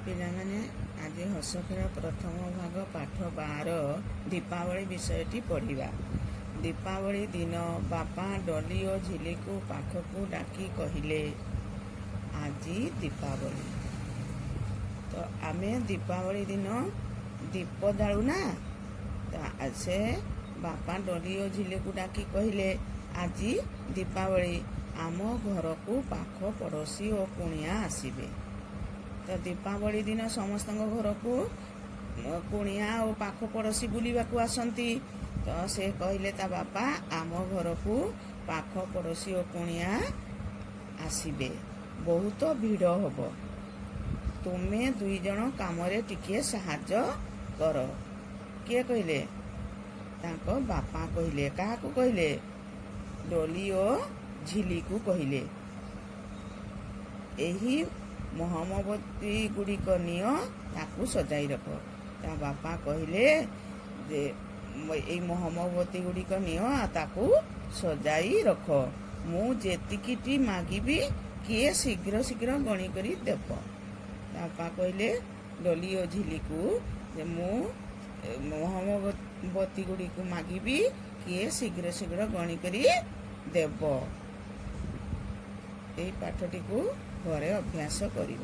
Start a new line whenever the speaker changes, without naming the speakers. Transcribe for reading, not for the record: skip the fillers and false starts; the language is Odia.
ପିଲାମାନେ ଆଜି ହସଖେଳ ପ୍ରଥମ ଭାଗ ପାଠ 12 ଦୀପାବଳି ବିଷୟଟି ପଢ଼ିବା। ଦୀପାବଳି ଦିନ ବାପା ଡଲି ଓ ଝିଲିକୁ ପାଖକୁ ଡାକି କହିଲେ, ଆଜି ଦୀପାବଳି। ତ ଆମେ ଦୀପାବଳି ଦିନ ଦୀପ ଜାଳୁ ନା। ସେ ବାପା ଡଲି ଓ ଝିଲିକୁ ଡାକି କହିଲେ, ଆଜି ଦୀପାବଳି, ଆମ ଘରକୁ ପାଖ ପଡ଼ୋଶୀ ଓ କୁଣିଆ ଆସିବେ। ତ ଦୀପାବଳି ଦିନ ସମସ୍ତଙ୍କ ଘରକୁ କୁଣିଆ ଓ ପାଖ ପଡ଼ୋଶୀ ବୁଲିବାକୁ ଆସନ୍ତି। ତ ସେ କହିଲେ ତା ବାପା, ଆମ ଘରକୁ ପାଖ ପଡ଼ୋଶୀ ଓ କୁଣିଆ ଆସିବେ, ବହୁତ ଭିଡ଼ ହେବ। ତୁମେ ଦୁଇ ଜଣ କାମରେ ଟିକିଏ ସାହାଯ୍ୟ କର। କିଏ କହିଲେ? ତାଙ୍କ ବାପା କହିଲେ। କାହାକୁ କହିଲେ? ଡଲି ଓ ଝିଲିକୁ କହିଲେ। ଏହି ମହମବତୀ ଗୁଡ଼ିକ ନିଅ, ତାକୁ ସଜାଇ ରଖ। ତା ବାପା କହିଲେ ଯେ ଏଇ ମହମବତୀ ଗୁଡ଼ିକ ନିଅ, ତାକୁ ସଜାଇ ରଖ। ମୁଁ ଯେତିକିଟି ମାଗିବି, କିଏ ଶୀଘ୍ର ଶୀଘ୍ର ଗଣି କରି ଦେବ। ତା ବାପା କହିଲେ ଡଲି ଓ ଝିଲିକୁ ଯେ ମୁଁ ମହମବତୀ ଗୁଡ଼ିକୁ ମାଗିବି, କିଏ ଶୀଘ୍ର ଶୀଘ୍ର ଗଣି କରି ଦେବ। ଏହି ପାଠଟିକୁ ଘରେ ଅଭ୍ୟାସ କରିବ।